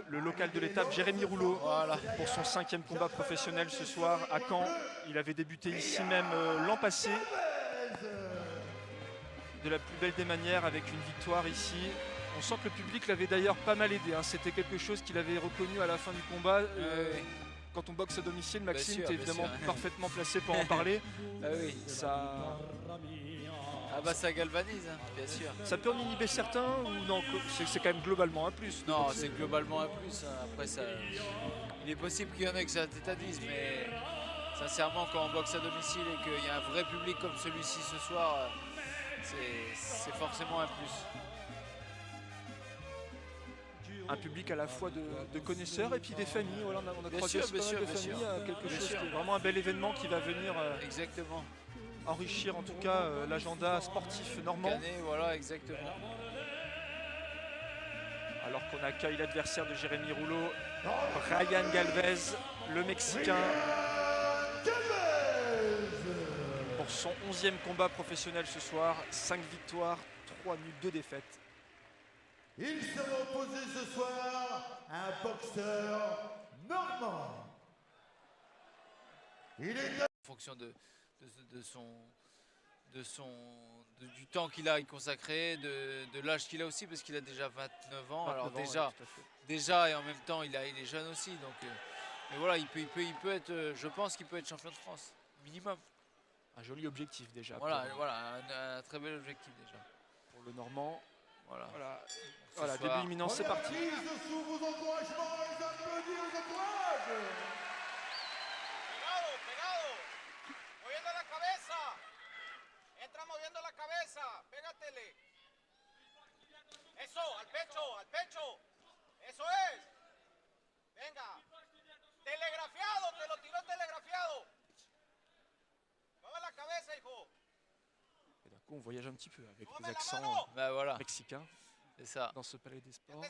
le local de l'étape, Jérémy Rouleau, voilà, pour son 5e combat professionnel ce soir à Caen. Il avait débuté ici même l'an passé, de la plus belle des manières, avec une victoire ici. On sent que le public l'avait d'ailleurs pas mal aidé, hein. C'était quelque chose qu'il avait reconnu à la fin du combat. Quand on boxe à domicile, Maxime, tu es évidemment parfaitement placé pour en parler. Oui. Ça... Ah bah ça galvanise, hein, bien sûr. Ça peut en inhiber certains ou non? C'est quand même globalement un plus. Non, c'est globalement un plus. Après, ça, il est possible qu'il y en ait que ça tétanise, mais sincèrement, quand on boxe à domicile et qu'il y a un vrai public comme celui-ci ce soir, c'est forcément un plus. Un public à la fois de connaisseurs et puis des familles. Voilà, on a croisé pas mal de familles, quelque chose qui est vraiment un bel événement qui va venir exactement enrichir en tout cas l'agenda sportif normand. Canet, voilà, exactement. Alors qu'on accueille l'adversaire de Jérémy Rouleau, Ryan Galvez, le Mexicain, pour son 11e combat professionnel ce soir. 5 victoires, 3 nuls, 2 défaites. Il sera opposé ce soir à un boxeur normand. Il est en fonction du temps qu'il a consacré, de l'âge qu'il a aussi, parce qu'il a déjà 29 ans. Alors déjà et en même temps il est jeune aussi, donc mais voilà, il peut être, je pense qu'il peut être champion de France minimum. Un joli objectif déjà. Voilà, un très bel objectif déjà pour le Normand. Voilà, début imminent, c'est parti. Sous vos encouragements, les applaudissements, les encourages. Pegado, moviendo la cabeza. Entra moviendo la cabeza, pégatele. Eso, al pecho. Eso es. Venga. Telegrafiado, te lo tiró telegrafiado. Mueve la cabeza, hijo. Et d'un coup, on voyage un petit peu avec les accents mexicains. C'est ça. Dans ce palais des sports.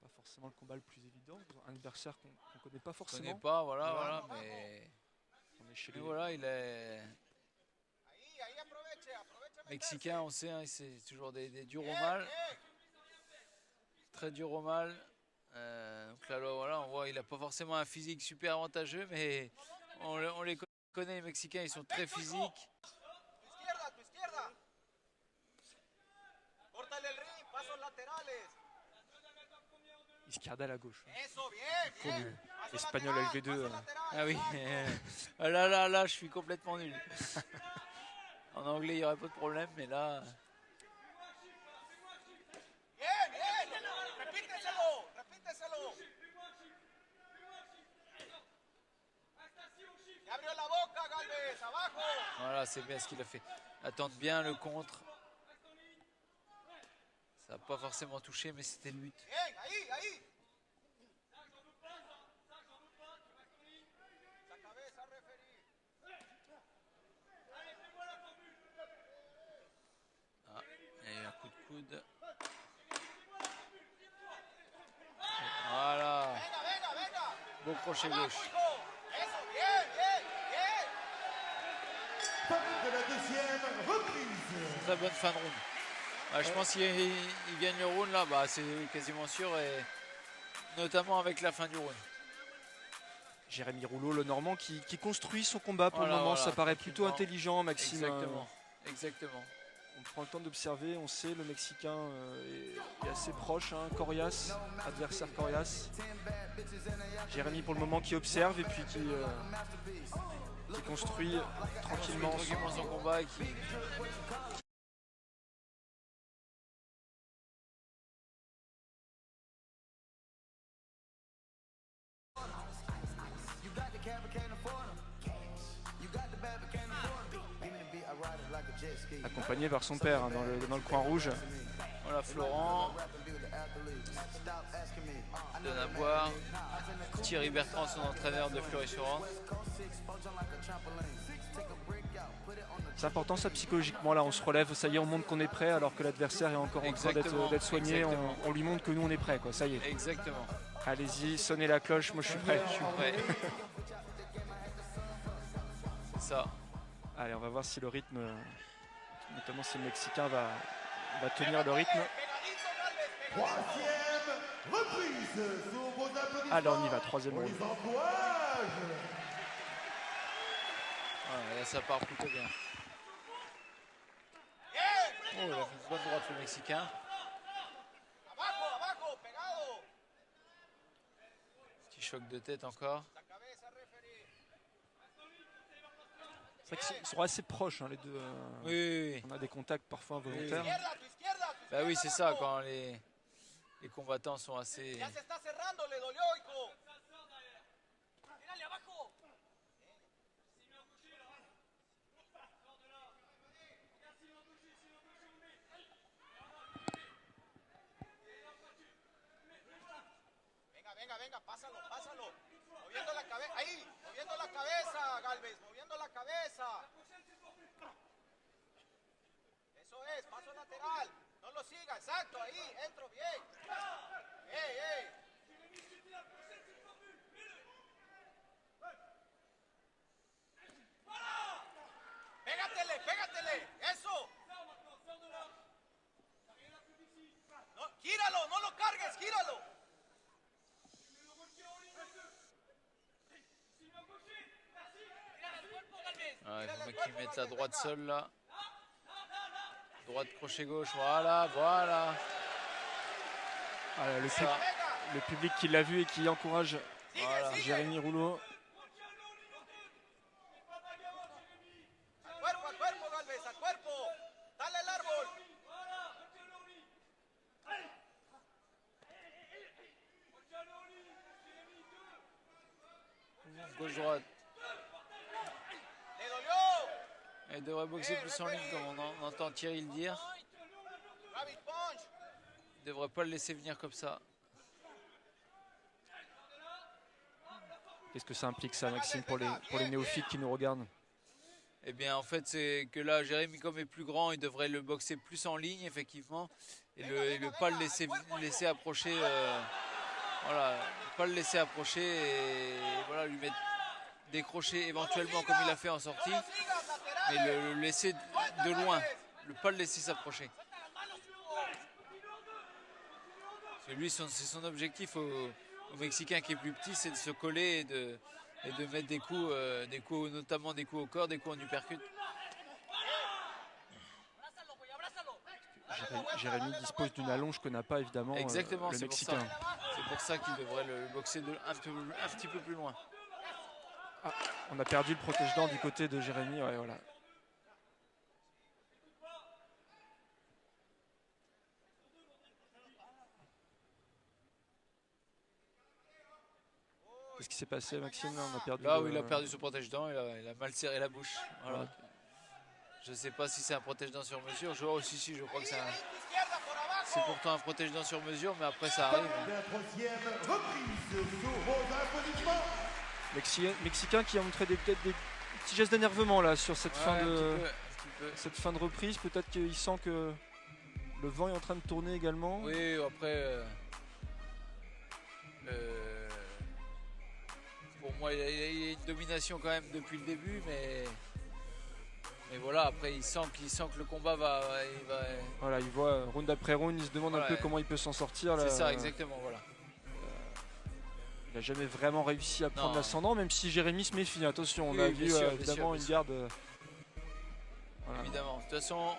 Pas forcément le combat le plus évident. Un adversaire qu'on ne connaît pas forcément. On ne connaît pas, voilà, mais on est chez lui. Voilà, il est mexicain, on sait, hein, c'est toujours des durs au mal. Très dur au mal. Donc là, voilà, on voit il n'a pas forcément un physique super avantageux, mais on les connaît, les Mexicains, ils sont très physiques. Izquierda à gauche. Espagnol LV2. Ah oui, là, je suis complètement nul. En anglais, il n'y aurait pas de problème, mais là... Voilà, c'est bien ce qu'il a fait. Attendre bien le contre. Ça n'a pas forcément touché, mais c'était le but. Ah, et un coup de coude. Voilà. Beau crochet gauche. De la deuxième reprise. Très bonne fin de round. Je pense qu'il gagne le round là, c'est quasiment sûr, et notamment avec la fin du round. Jérémy Rouleau, le Normand, qui construit son combat pour le moment. Ça paraît plutôt intelligent, Maxime. Exactement. On prend le temps d'observer, on sait, le Mexicain est assez proche, hein, coriace, adversaire coriace. Jérémy pour le moment qui observe et puis qui construit tranquillement son combat et qui... accompagné par son père, hein, dans le coin rouge. Voilà Florent, donne à boire, Thierry Bertrand, son entraîneur de Fleury-sur-Orne. C'est important ça psychologiquement, là on se relève, ça y est, on montre qu'on est prêt alors que l'adversaire est encore en train d'être soigné, on lui montre que nous on est prêt, quoi, ça y est. Exactement. Allez-y, sonnez la cloche, moi je suis prêt. Je suis prêt. C'est ça. Allez, on va voir si le rythme, notamment si le Mexicain va tenir le rythme. Troisième reprise sous vos applaudissements. Alors on y va, troisième On round. les encourage. Voilà, là ça part plutôt bien. Oh, il a fait une bonne droite le Mexicain. Abajo, abajo, pegado. Petit choc de tête encore. La cabeza, referee. C'est vrai qu'ils sont assez proches hein, les deux. Oui, oui, oui. On a des contacts parfois involontaires. Izquierda, tu izquierda, tu Bah oui, izquierda, c'est ça, abajo. quand les combattants sont assez... Ya se está cerrando, le dolió, hijo. Tírale abajo. Venga, venga, venga, pásalo, pásalo. Moviendo la cabeza, ahí, moviendo la cabeza, Galvez, moviendo la cabeza. Eso es, paso lateral. No lo siga, exacto, ahí, entro bien. ¡Ey, ey! ¡Pégatele, pégatele! ¡Eso! No, gíralo, no lo cargues, gíralo. Ah, il faut qu'ils mettent la droite seule là. Droite, crochet gauche, voilà, voilà. Voilà, Ça. le public qui l'a vu et qui encourage Voilà. Jérémy Rouleau. A cuerpo, Galvez, a cuerpo. Dale el árbol. Gauche-droite. Le dolió. Elle devrait boxer plus en ligne comme on entend Thierry le dire. Rabbit punch. Il ne devrait pas le laisser venir comme ça. Qu'est-ce que ça implique ça, Maxime, pour les néophytes qui nous regardent? Eh bien, en fait, c'est que là, Jérémy, comme est plus grand, il devrait le boxer plus en ligne, effectivement, et ne pas le laisser approcher. Voilà, pas le laisser approcher et voilà, lui mettre des crochets éventuellement comme il a fait en sortie, mais le laisser de loin, ne pas le laisser s'approcher. Parce que lui, c'est son objectif au Mexicain qui est plus petit, c'est de se coller et de mettre des coups, notamment des coups au corps, des coups en uppercut. Jérémy dispose d'une allonge que n'a pas évidemment Exactement, le c'est pour ça. Mexicain. C'est pour ça qu'il devrait le boxer un petit peu plus loin. Ah, on a perdu le protège-dents du côté de Jérémy. Ouais, voilà. Qu'est-ce qui s'est passé, Maxime? Là, on a perdu Là où il a perdu son protège-dents, il a mal serré la bouche. Voilà. Ouais. Je ne sais pas si c'est un protège-dents sur mesure. Si, je crois que c'est pourtant un protège-dents sur mesure, mais après ça arrive. La troisième reprise sous vos applaudissements. Mexicain qui a montré peut-être des petits gestes d'énervement là sur cette Ouais, un petit peu. cette fin de reprise. Peut-être qu'il sent que le vent est en train de tourner également. Oui, après, pour moi, il a une domination quand même depuis le début, mais voilà, après, il sent que le combat va. Voilà, il voit round après round, il se demande un peu comment il peut s'en sortir. C'est ça, exactement, voilà. Il n'a jamais vraiment réussi à prendre Non. l'ascendant, même si Jérémy se méfie. Attention, on Oui, a bien vu sûr, évidemment bien une sûr. garde. Voilà. Évidemment. De toute façon,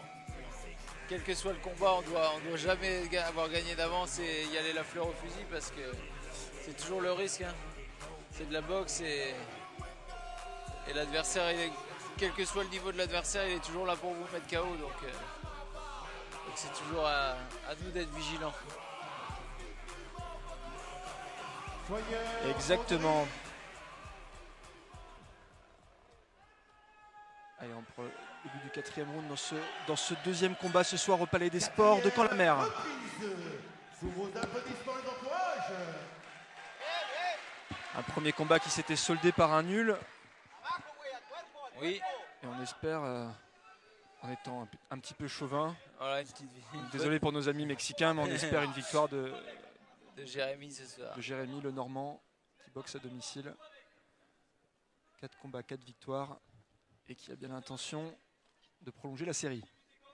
quel que soit le combat, on doit jamais avoir gagné d'avance et y aller la fleur au fusil parce que c'est toujours le risque. Hein. C'est de la boxe et l'adversaire, quel que soit le niveau de l'adversaire, il est toujours là pour vous mettre KO. Donc c'est toujours à nous d'être vigilants. Exactement. Allez, on prend le début du quatrième round dans ce deuxième combat ce soir au Palais des Sports de Caen-la-Mer. Sous vos applaudissements et encourages. Un premier combat qui s'était soldé par un nul. Oui. Et on espère, en étant un petit peu chauvin, Voilà, une petite désolé pour nos amis mexicains, mais on espère une victoire de Jérémy ce soir. De Jérémy, le Normand, qui boxe à domicile. 4 combats, 4 victoires. Et qui a bien l'intention de prolonger la série.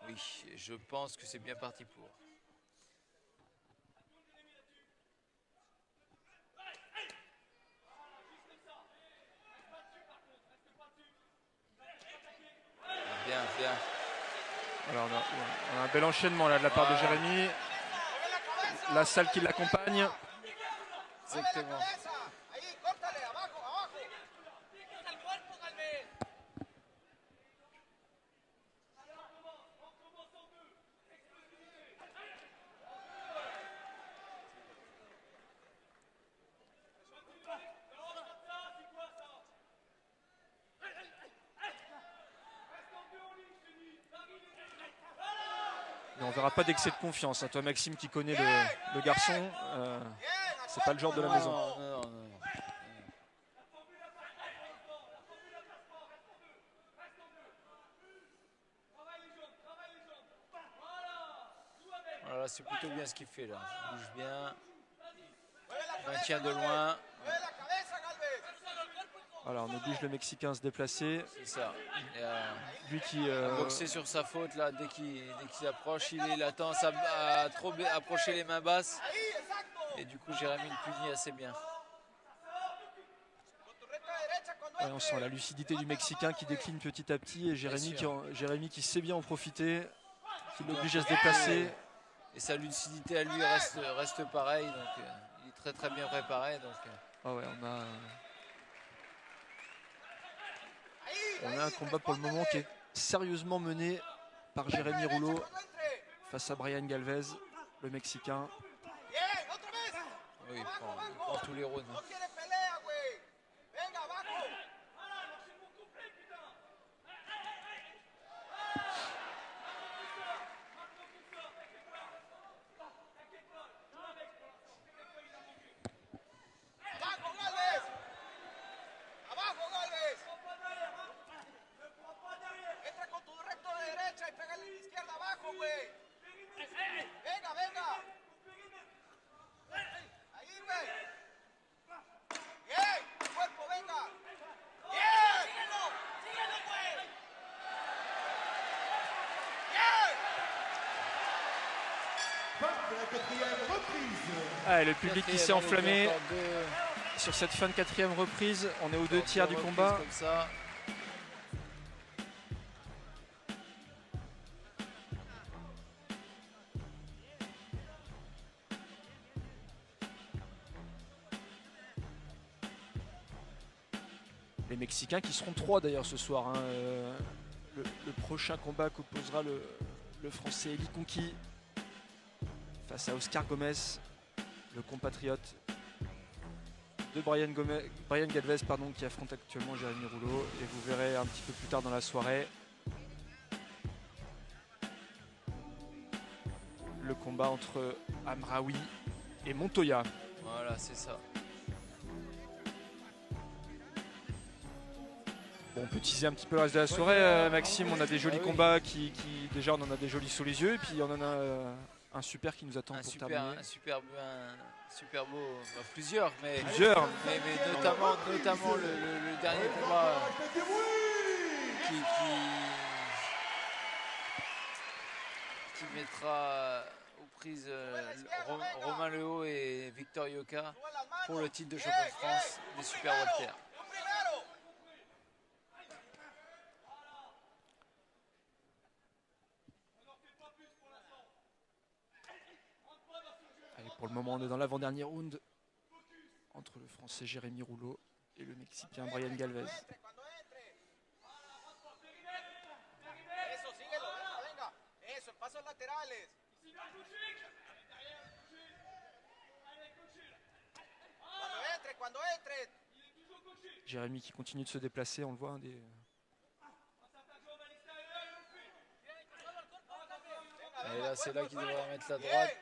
Oui, je pense que c'est bien parti pour. Bien, bien. Alors on a un bel enchaînement là de la part de Jérémy. La salle qui l'accompagne. Exactement. Mais on verra pas d'excès de confiance. Hein. Toi Maxime qui connais le garçon, c'est pas le genre de la maison. Non. Voilà, c'est plutôt bien ce qu'il fait là. Il bouge bien. Maintien de loin. Voilà, on oblige le Mexicain à se déplacer. C'est ça. Lui qui boxer sur sa faute là dès qu'il approche, il a tendance à trop approcher les mains basses. Et du coup Jérémy le punit assez bien. Ouais, on sent la lucidité du Mexicain qui décline petit à petit et Jérémy qui sait bien en profiter, qui l'oblige à se déplacer. Et sa lucidité à lui reste pareil, donc il est très bien préparé. Donc. Ah ouais, on a un combat pour le moment qui est sérieusement mené par Jérémy Rouleau face à Brian Galvez, le Mexicain. Oui, il prend tous les rounds. Ah, et le public qui s'est enflammé sur cette fin de 4e reprise. On est aux 2 tiers du combat. Comme ça. Les Mexicains qui seront 3 d'ailleurs ce soir. Hein. Le prochain combat qu'opposera le Français Eli Conqui face à Oscar Gomez, le compatriote de Brian Galvez qui affronte actuellement Jérémy Rouleau. Et vous verrez un petit peu plus tard dans la soirée le combat entre Amraoui et Montoya. Voilà, c'est ça. Bon, on peut teaser un petit peu le reste de la soirée, Maxime. On a des jolis combats déjà on en a des jolis sous les yeux et puis on en a un super qui nous attend pour terminer. Un super beau, plusieurs, mais notamment le dernier combat qui mettra aux prises Romain Lehaut et Victor Yoka pour le titre de champion de France des super welter. Pour le moment, on est dans l'avant-dernier round entre le Français Jérémy Rouleau et le Mexicain Brian Galvez. Jérémy qui continue de se déplacer, on le voit. Et là, c'est là qu'il devrait mettre la droite.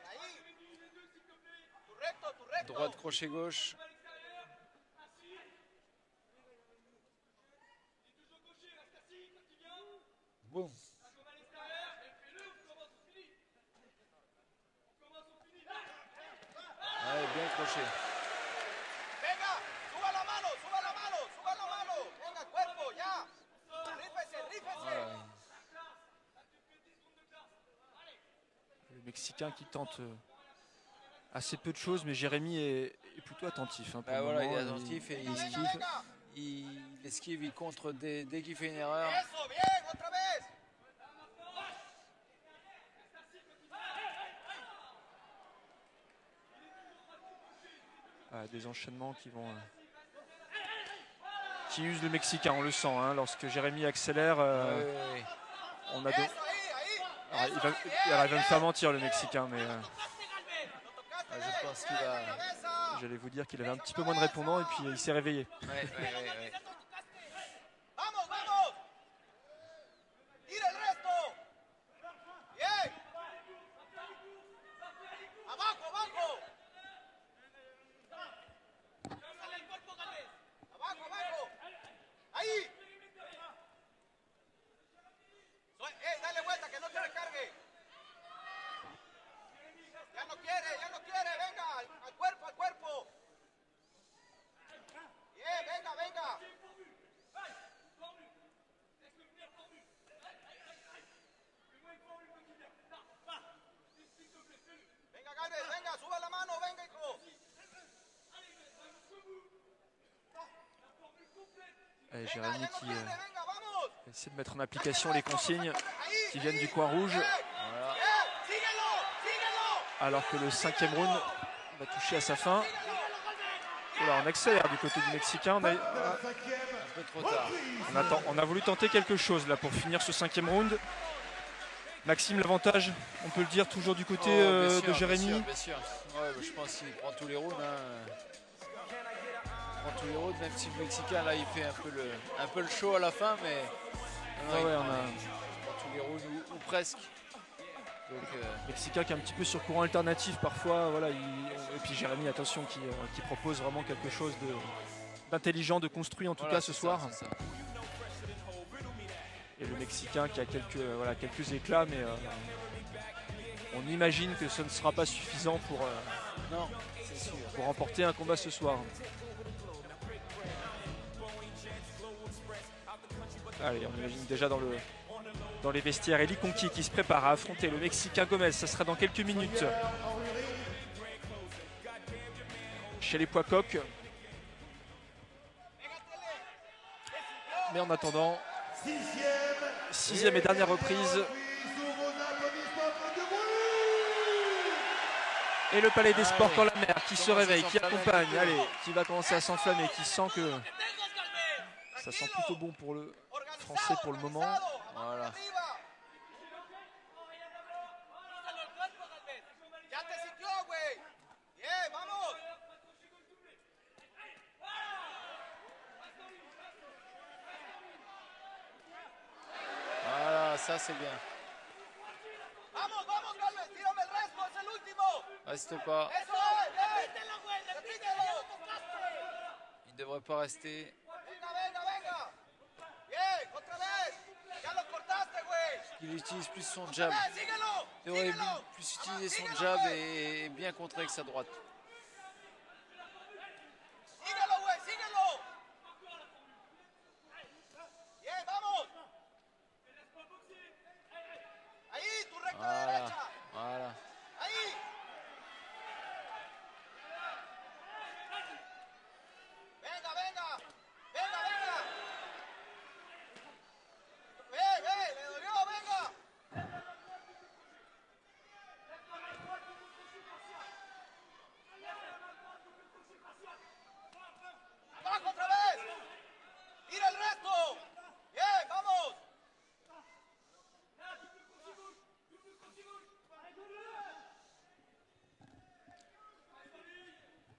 Droite, crochet gauche. Boum. Ouais, Mexicain qui tente assez peu de choses, mais Jérémy est plutôt attentif. Hein, Bah pour voilà, le moment. il est attentif et il esquive, il contre dès qu'il fait une erreur. Eso, bien, otra vez. Des enchaînements qui usent le Mexicain, on le sent. Hein, lorsque Jérémy accélère, Oui. on a Eso, ahí. alors, il va me faire mentir le Mexicain, mais Je pense qu'il va. j'allais vous dire qu'il avait un petit peu moins de répondants et puis il s'est réveillé. Ouais. Vamos, vamos. Tira el resto. Bien. Abajo, abajo. Abajo, abajo. Ahí. Dale vuelta, que no te recargue. Ya no quiere, venga, al cuerpo, al cuerpo. Bien, venga, venga. Venga, Galvez, venga, sube la mano, venga, hijo. Et Jérémy Ya no qui tiene, venga, vamos. essaie de mettre en application les consignes qui viennent du coin rouge, Voilà. Síguelo, síguelo. alors que le 5e round va toucher à sa fin. Voilà, on accélère du côté du Mexicain. Un peu trop tard. On a voulu tenter quelque chose là pour finir ce 5e round. Maxime, l'avantage, on peut le dire, toujours du côté Bien sûr, de Jérémy. Bien sûr. Ouais, je pense qu'il prend tous les rounds. Il prend tous les rounds, même si le Mexicain là il fait un peu le show à la fin, mais Ouais, il prend tous les rounds ou presque. Donc, Mexicain qui est un petit peu sur courant alternatif parfois. Voilà, et puis Jérémy, attention, qui propose vraiment quelque chose d'intelligent, de construit en tout voilà, cas ce c'est soir. ça, c'est ça. Et le Mexicain qui a quelques éclats, mais on imagine que ce ne sera pas suffisant Non, c'est sûr. pour remporter un combat ce soir. Allez, on imagine déjà dans les vestiaires Eli Conqui qui se prépare à affronter le Mexicain Gomez. Ça sera dans quelques minutes chez les poids coqs. Mais en attendant, 6e et dernière reprise. Et le Palais des Sports quand la mer qui se réveille, qui accompagne, allez, qui va commencer à s'enflammer, qui sent que ça sent plutôt bon pour le Français pour le moment. Voilà. Ya te sintió, güey. Bien, vamos. Voilà, ça c'est bien. Vamos, vamos, Galvez, tírame el resto, es el último. Reste pas. Eso es, bien. Repítelo. Il ne devrait pas rester. Venga. Bien, otra vez. Ya lo cortaste, güey. Il utilise plus son jab. Síguelo. Il devrait Síguelo. plus utiliser son Síguelo, jab güey. et bien contrer avec sa droite. Síguelo, güey, síguelo. Bien, vamos. Ahí, tu recta derecha. Voilà. Ahí. Venga. Ve, le dolió, venga. Abajo otra vez. Tira el resto. Bien, vamos.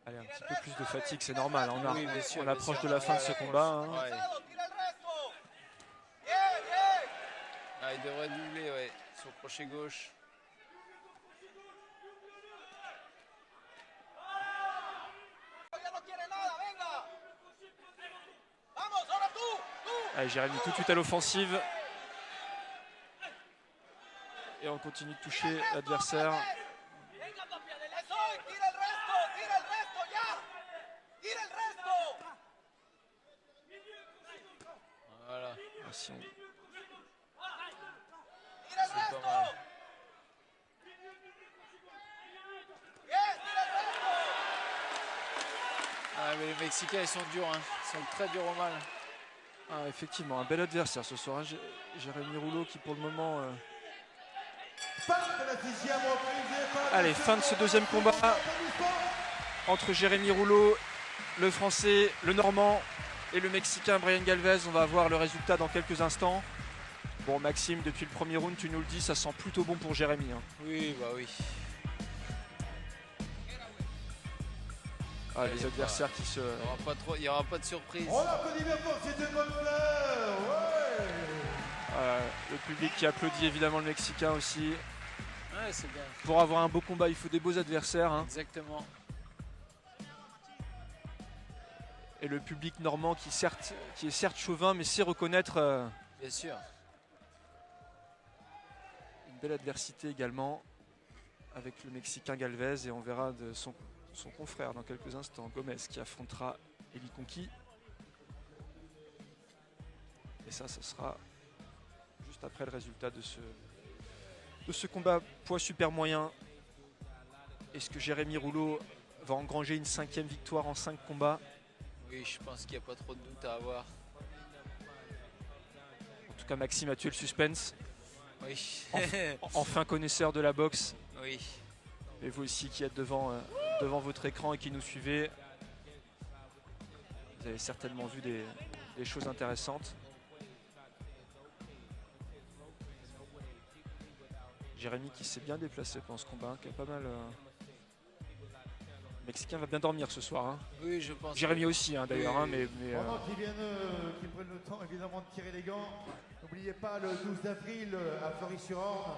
Allez, un petit peu plus de fatigue, c'est normal. Oui, bien sûr, On bien approche sûr. de la fin de ce combat. Hein. Ouais. Tira el resto. Bien. Ah, il devrait doubler, ouais, son crochet gauche. Ya no quiere nada, venga. Vamos, ahora tú. Allez, Jérémy tout de suite à l'offensive. Et on continue de toucher l'adversaire. Eso, tira el resto, ya. Tira el resto. Voilà. Si on- Tira el C'est pas resto. mal. Mexicains, ils sont durs, hein. Ils sont très durs au mal. Ah, effectivement, un bel adversaire ce soir. Hein. Jérémy Rouleau qui pour le moment... Allez, fin de ce deuxième combat entre Jérémy Rouleau, le Français, le Normand et le Mexicain Brian Galvez. On va voir le résultat dans quelques instants. Bon, Maxime, depuis le premier round, tu nous le dis, ça sent plutôt bon pour Jérémy. Hein. Oui, bah oui. Ah, les adversaires qui se... Il n'y aura pas de surprise. On applaudit bien fort, c'est une bonne fleur. Ouais. Le public qui applaudit évidemment le Mexicain aussi. Ouais, c'est bien. Pour avoir un beau combat, il faut des beaux adversaires. Hein. Exactement. Et le public normand qui est certes chauvin, mais sait reconnaître... Bien sûr. Une belle adversité également avec le Mexicain Galvez. Et on verra de son confrère dans quelques instants, Gomez, qui affrontera Eli Conqui. Et ça sera juste après le résultat de ce combat poids super moyen. Est-ce que Jérémy Rouleau va engranger une 5e victoire en 5 combats? Oui, je pense qu'il n'y a pas trop de doute à avoir. En tout cas, Maxime a tué le suspense. Oui. Enfin connaisseur de la boxe. Oui. Et vous aussi qui êtes devant votre écran et qui nous suivez, vous avez certainement vu des choses intéressantes. Jérémy qui s'est bien déplacé pendant ce combat, qui a pas mal... Le Mexicain va bien dormir ce soir. Hein. Oui, je pense. Jérémy aussi, hein, d'ailleurs. Hein, mais Pendant qu'ils prennent le temps évidemment de tirer les gants, n'oubliez pas le 12 avril à Fleury-sur-Orne.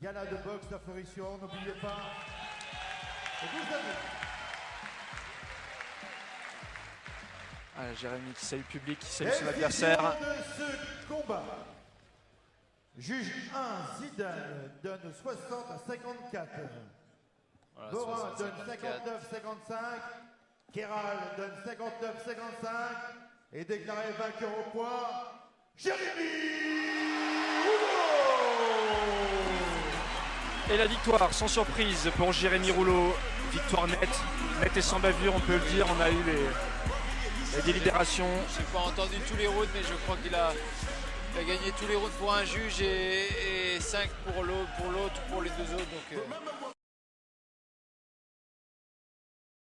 Gala de boxe à Fleury-sur-Orne, n'oubliez pas. Le 12 avril. Ah, Jérémy qui salue le public, qui salue son adversaire. De ce combat, juge 1, Zidane donne 60 à 54. Voilà, Borin donne 54. 59-55, Kéral donne 59-55 et déclaré vainqueur au poids, Jérémy Rouleau. Et la victoire, sans surprise, pour Jérémy Rouleau. Victoire nette et sans bavure, on peut le dire. On a eu les délibérations. Je n'ai pas entendu tous les rounds, mais je crois qu'il a gagné tous les rounds pour un juge et 5 pour l'autre, pour les deux autres. Donc,